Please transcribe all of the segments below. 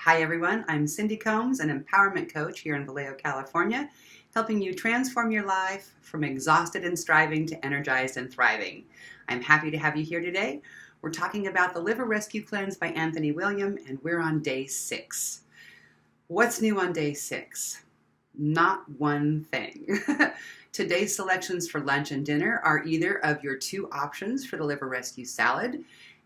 Hi everyone, I'm Cyndi Combs, an empowerment coach here in Vallejo, California, helping you transform your life from exhausted and striving to energized and thriving. I'm happy to have you here today. We're talking about the Liver Rescue Cleanse by Anthony William, and we're on day 6. What's new on day 6? Not one thing. Today's selections for lunch and dinner are either of your 2 options for the Liver Rescue Salad,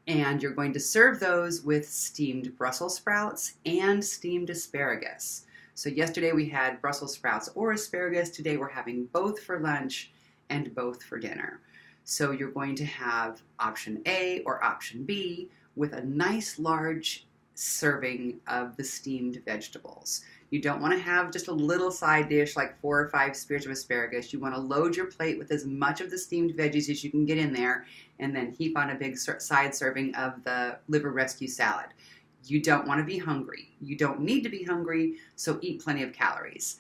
and you're going to serve those with steamed Brussels sprouts and steamed asparagus. So yesterday we had Brussels sprouts or asparagus. Today we're having both for lunch and both for dinner. So you're going to have option A or option B with a nice large serving of the steamed vegetables. You don't want to have just a little side dish like 4 or 5 spears of asparagus. You want to load your plate with as much of the steamed veggies as you can get in there, and then heap on a big side serving of the liver rescue salad. You don't want to be hungry. You don't need to be hungry, so eat plenty of calories.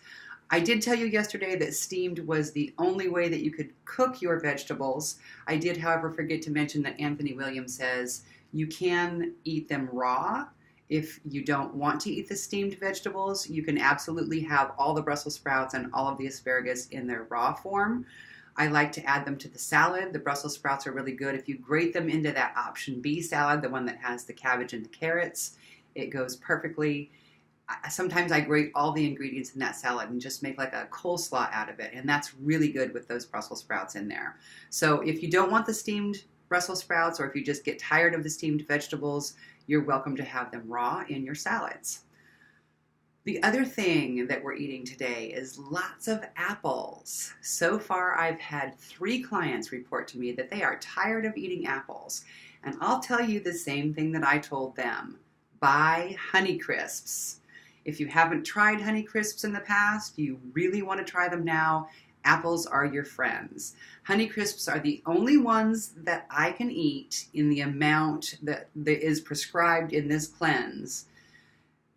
I did tell you yesterday that steamed was the only way that you could cook your vegetables. I did, however, forget to mention that Anthony William says you can eat them raw. If you don't want to eat the steamed vegetables, you can absolutely have all the Brussels sprouts and all of the asparagus in their raw form. I like to add them to the salad. The Brussels sprouts are really good. If you grate them into that option B salad, the one that has the cabbage and the carrots, it goes perfectly. Sometimes I grate all the ingredients in that salad and just make like a coleslaw out of it, and that's really good with those Brussels sprouts in there. So if you don't want the steamed Brussels sprouts, or if you just get tired of the steamed vegetables, you're welcome to have them raw in your salads. The other thing that we're eating today is lots of apples. So far, I've had 3 clients report to me that they are tired of eating apples. And I'll tell you the same thing that I told them. Buy Honey Crisps. If you haven't tried Honey Crisps in the past, you really want to try them now. Apples are your friends. Honey Crisps are the only ones that I can eat in the amount that is prescribed in this cleanse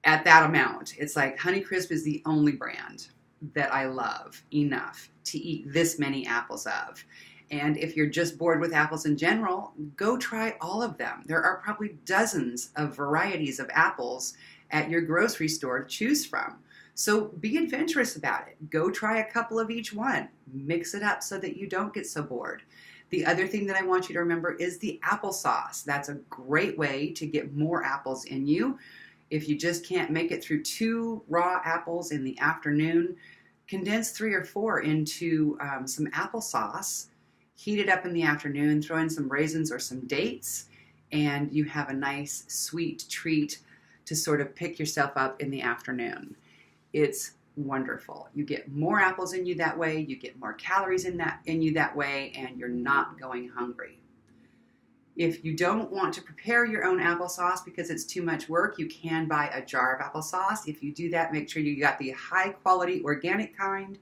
at that amount. It's like Honey Crisp is the only brand that I love enough to eat this many apples of. And if you're just bored with apples in general, go try all of them. There are probably dozens of varieties of apples at your grocery store to choose from. So be adventurous about it. Go try a couple of each one. Mix it up so that you don't get so bored. The other thing that I want you to remember is the applesauce. That's a great way to get more apples in you. If you just can't make it through 2 raw apples in the afternoon, condense 3 or 4 into some applesauce. Heat it up in the afternoon, throw in some raisins or some dates, and you have a nice sweet treat to sort of pick yourself up in the afternoon. It's wonderful. You get more apples in you that way, you get more calories in you that way, and you're not going hungry. If you don't want to prepare your own applesauce because it's too much work, you can buy a jar of applesauce. If you do that, make sure you got the high quality organic kind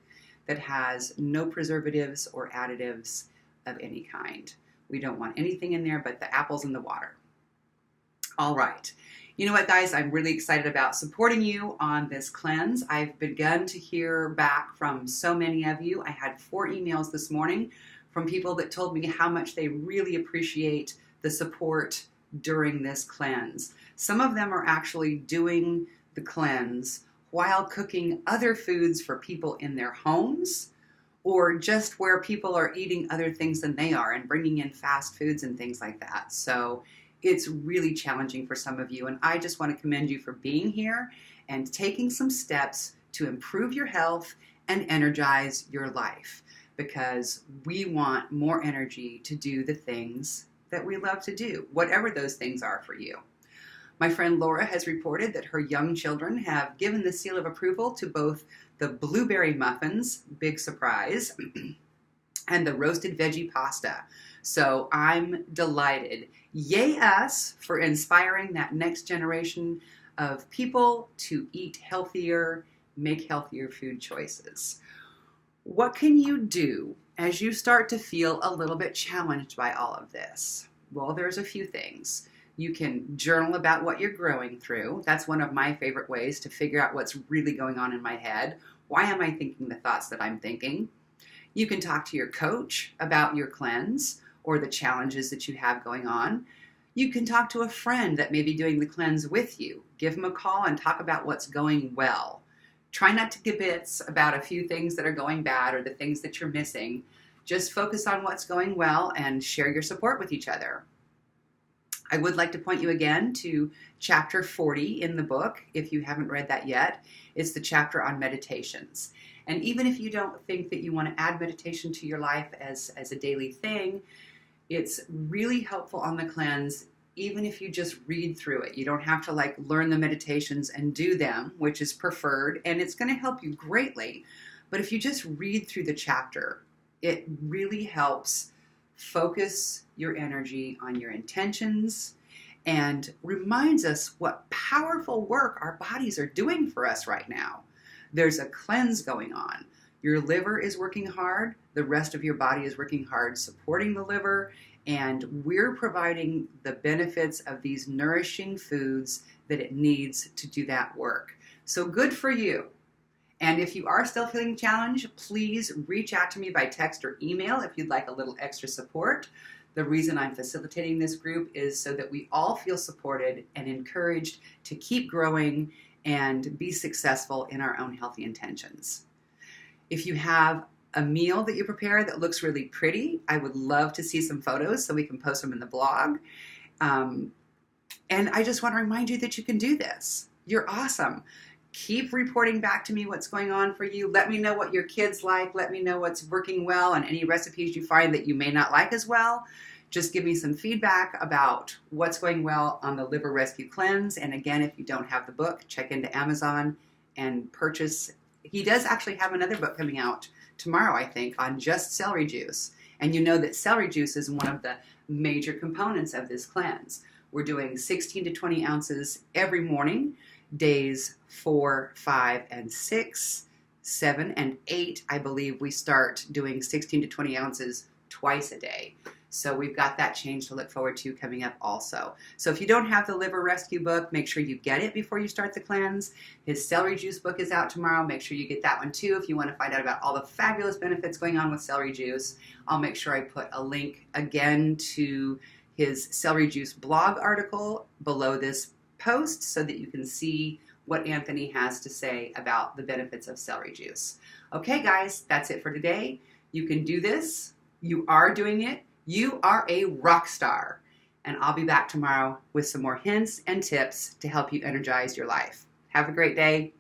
that has no preservatives or additives of any kind. We don't want anything in there but the apples and the water. All right. You know what, guys? I'm really excited about supporting you on this cleanse. I've begun to hear back from so many of you. I had 4 emails this morning from people that told me how much they really appreciate the support during this cleanse. Some of them are actually doing the cleanse while cooking other foods for people in their homes, or just where people are eating other things than they are and bringing in fast foods and things like that. So it's really challenging for some of you, and I just want to commend you for being here and taking some steps to improve your health and energize your life, because we want more energy to do the things that we love to do, whatever those things are for you. My friend Laura has reported that her young children have given the seal of approval to both the blueberry muffins, big surprise, and the roasted veggie pasta. So I'm delighted. Yay us for inspiring that next generation of people to eat healthier, make healthier food choices. What can you do as you start to feel a little bit challenged by all of this? Well, there's a few things. You can journal about what you're growing through. That's one of my favorite ways to figure out what's really going on in my head. Why am I thinking the thoughts that I'm thinking? You can talk to your coach about your cleanse or the challenges that you have going on. You can talk to a friend that may be doing the cleanse with you. Give them a call and talk about what's going well. Try not to give bits about a few things that are going bad or the things that you're missing. Just focus on what's going well and share your support with each other. I would like to point you again to chapter 40 in the book, if you haven't read that yet. It's the chapter on meditations. And even if you don't think that you want to add meditation to your life as a daily thing, it's really helpful on the cleanse, even if you just read through it. You don't have to learn the meditations and do them, which is preferred, and it's going to help you greatly. But if you just read through the chapter, it really helps focus your energy on your intentions and reminds us what powerful work our bodies are doing for us right now. There's a cleanse going on. Your liver is working hard. The rest of your body is working hard supporting the liver, and we're providing the benefits of these nourishing foods that it needs to do that work. So good for you. And if you are still feeling challenged, please reach out to me by text or email if you'd like a little extra support. The reason I'm facilitating this group is so that we all feel supported and encouraged to keep growing and be successful in our own healthy intentions. If you have a meal that you prepare that looks really pretty, I would love to see some photos so we can post them in the blog. And I just want to remind you that you can do this. You're awesome. Keep reporting back to me what's going on for you. Let me know what your kids like. Let me know what's working well and any recipes you find that you may not like as well. Just give me some feedback about what's going well on the Liver Rescue Cleanse. And again, if you don't have the book, check into Amazon and purchase. He does actually have another book coming out tomorrow, I think, on just celery juice. And you know that celery juice is one of the major components of this cleanse. We're doing 16 to 20 ounces every morning. Days 4, 5, and 6, 7, and 8, I believe we start doing 16 to 20 ounces twice a day. So we've got that change to look forward to coming up also. So if you don't have the Liver Rescue book, make sure you get it before you start the cleanse. His celery juice book is out tomorrow. Make sure you get that one too if you want to find out about all the fabulous benefits going on with celery juice. I'll make sure I put a link again to his celery juice blog article below this post so that you can see what Anthony has to say about the benefits of celery juice. Okay, guys, that's it for today. You can do this. You are doing it. You are a rock star. And I'll be back tomorrow with some more hints and tips to help you energize your life. Have a great day.